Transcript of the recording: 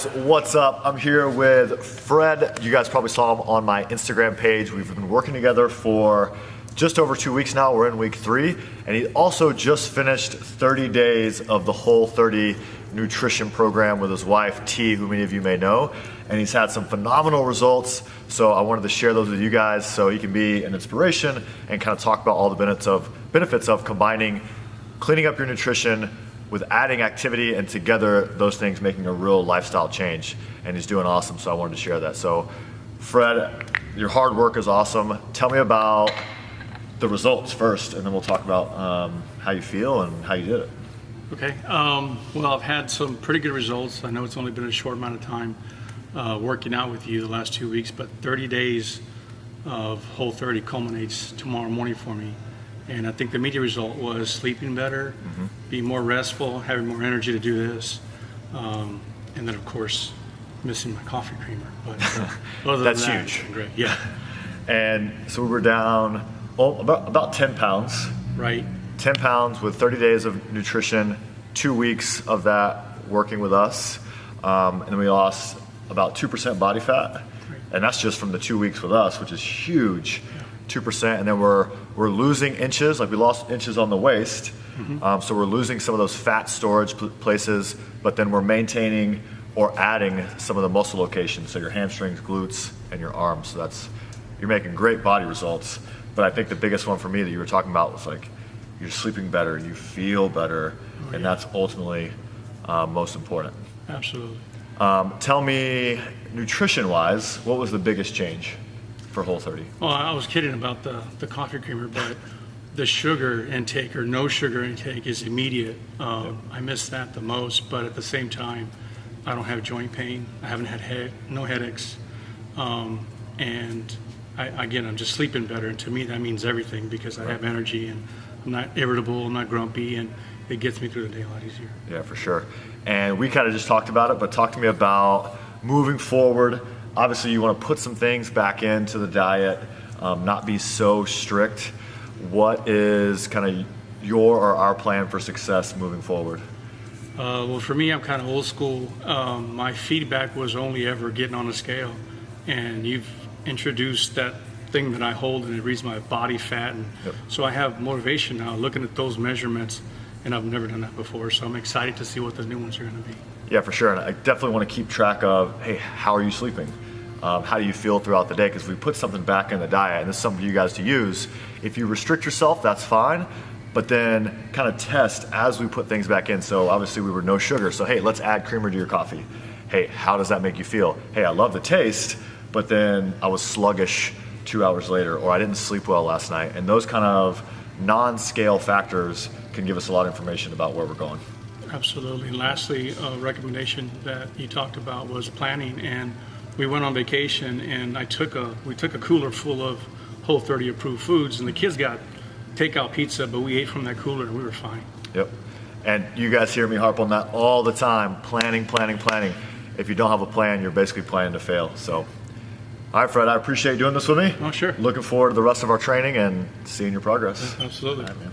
What's up? I'm here with Fred. You guys probably saw him on my Instagram page. We've been working together for just over 2 weeks now. We're in week 3, and he also just finished 30 days of the Whole30 nutrition program with his wife T, who many of you may know, and he's had some phenomenal results. So I wanted to share those with you guys so he can be an inspiration and kind of talk about all the benefits of combining cleaning up your nutrition with adding activity, and together those things making a real lifestyle change. And he's doing awesome, so I wanted to share that. So Fred, your hard work is awesome. Tell me about the results first, and then we'll talk about how you feel and how you did it. Okay, well, I've had some pretty good results. I know it's only been a short amount of time working out with you the last 2 weeks, but 30 days of Whole30 culminates tomorrow morning for me. And I think the immediate result was sleeping better, being more restful, having more energy to do this, and then of course missing my coffee creamer. But other That's than that, huge. it's been great. Yeah. And so we were down about 10 pounds. Right. 10 pounds with 30 days of nutrition, 2 weeks of that working with us, and then we lost about 2% body fat, Right. and that's just from the 2 weeks with us, which is huge. 2%, and then we're losing inches, like we lost inches on the waist, so we're losing some of those fat storage places, but then we're maintaining or adding some of the muscle locations, so your hamstrings, glutes, and your arms. So you're making great body results. But I think the biggest one for me that you were talking about was like you're sleeping better, you feel better, and that's ultimately most important. Absolutely. Tell me, nutrition-wise, what was the biggest change for Whole30? Well, I was kidding about the coffee creamer, but the sugar intake or no sugar intake is immediate. I miss that the most, but at the same time, I don't have joint pain. I haven't had no headaches, and I'm just sleeping better. And to me, that means everything because I have energy and I'm not irritable, I'm not grumpy, and it gets me through the day a lot easier. Yeah, for sure. And we kind of just talked about it, but talk to me about moving forward. Obviously, you want to put some things back into the diet, not be so strict. What is kind of your or our plan for success moving forward? Well, for me, I'm kind of old school. My feedback was only ever getting on a scale, and you've introduced that thing that I hold, and it reads my body fat, and so I have motivation now looking at those measurements, and I've never done that before, so I'm excited to see what the new ones are going to be. Yeah, for sure. And I definitely want to keep track of, hey, how are you sleeping? How do you feel throughout the day? Because we put something back in the diet, and this is something for you guys to use. If you restrict yourself, that's fine, but then kind of test as we put things back in. So obviously we were no sugar, so hey, let's add creamer to your coffee. Hey, how does that make you feel? Hey, I love the taste, but then I was sluggish 2 hours later, or I didn't sleep well last night. And those kind of non-scale factors can give us a lot of information about where we're going. Absolutely. And lastly, a recommendation that you talked about was planning. And we went on vacation, and we took a cooler full of Whole30 approved foods, and the kids got takeout pizza, but we ate from that cooler and we were fine. Yep. And you guys hear me harp on that all the time. Planning, planning, planning. If you don't have a plan, you're basically planning to fail. So, all right, Fred, I appreciate you doing this with me. Oh, sure. Looking forward to the rest of our training and seeing your progress. Absolutely. All right, man.